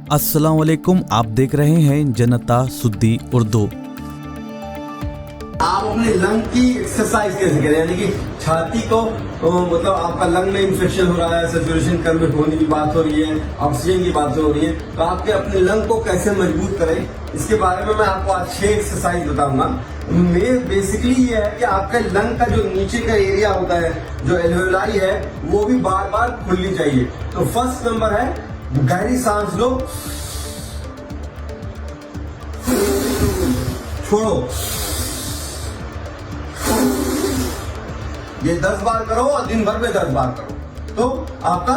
अस्सलाम वालेकुम, आप देख रहे हैं जनता सुद्दी उर्दू। आप अपने लंग की एक्सरसाइज कैसे करें, यानी कि छाती को मतलब आपका लंग में इंफेक्शन हो रहा है, सैचुरेशन कम होने की बात हो रही है, ऑक्सीजन की बात हो रही है, तो आपके अपने लंग को कैसे मजबूत करें, इसके बारे में मैं आपको आज 6 एक्सरसाइज बताऊंगा। में बेसिकली ये है कि आपका लंग का जो नीचे का एरिया होता है, जो एल्वेलाई है, वो भी बार बार खुलनी चाहिए। तो फर्स्ट नंबर है गहरी सांस लो, छोड़ो। ये 10 बार करो और दिन भर में 10 बार करो, तो आपका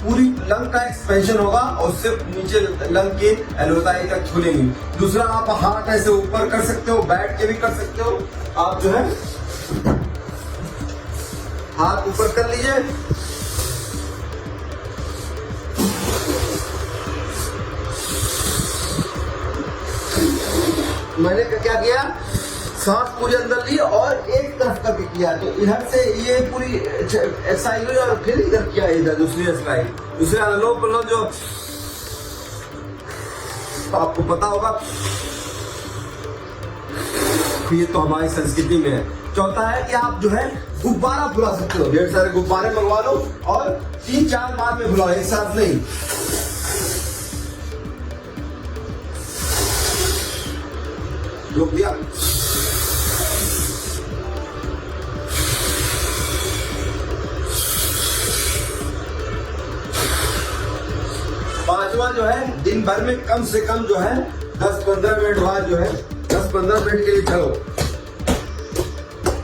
पूरी लंग का एक्सपेंशन होगा और उससे नीचे लंग के एल्वेलाई तक खुलेंगी। दूसरा, आप हाथ ऐसे ऊपर कर सकते हो, बैठ के भी कर सकते हो। आप जो है हाथ ऊपर कर लीजिए, मैंने क्या किया, सांस पूरे अंदर ली और एक तरफ करके किया, तो इधर से ये पूरी एक्सरसाइज हुई और फिर इधर किया, इधर दूसरी एक्सरसाइज, दूसरे अनुलोम विलोम जो आपको पता होगा, ये तो हमारी संस्कृति में है। चौथा है कि आप जो है गुब्बारा फुला सकते हो, ढेर सारे गुब्बारे मंगवा लो और 3-4 बार में फुलाओ, एक साथ नहीं। रोक दिया। पांचवा जो है, दिन भर में कम से कम जो है 10-15 मिनट बाद जो है 10-15 मिनट के लिए चलो,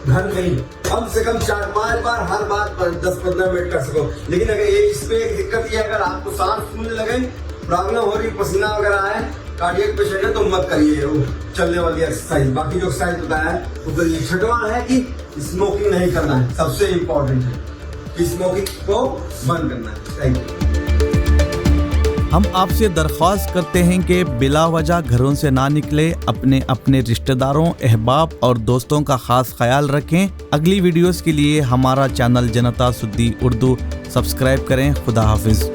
घर में ही कम से कम 4-5 बार, हर बार 10-15 मिनट कर सको। लेकिन अगर ये इसमें एक दिक्कत ये, अगर आपको सांस फूलने लगे, प्रॉब्लम हो रही, पसीना वगैरह है, कार्डियक पेशेंट है, तो मत करिए वो चलने वाली एक्सरसाइज। बाकी जो एक्सरसाइज बताया है वो करिए। छठवां है कि स्मोकिंग नहीं करना है, सबसे इम्पोर्टेंट है कि स्मोकिंग को बंद करना है। Thank you. हम आपसे दरख्वास्त करते हैं कि बिला वजह घरों से ना निकले, अपने रिश्तेदारों, अहबाब और दोस्तों का खास ख्याल रखें। अगली वीडियोस के लिए हमारा चैनल जनता सुद्दी उर्दू सब्सक्राइब करें। खुदा हाफिज।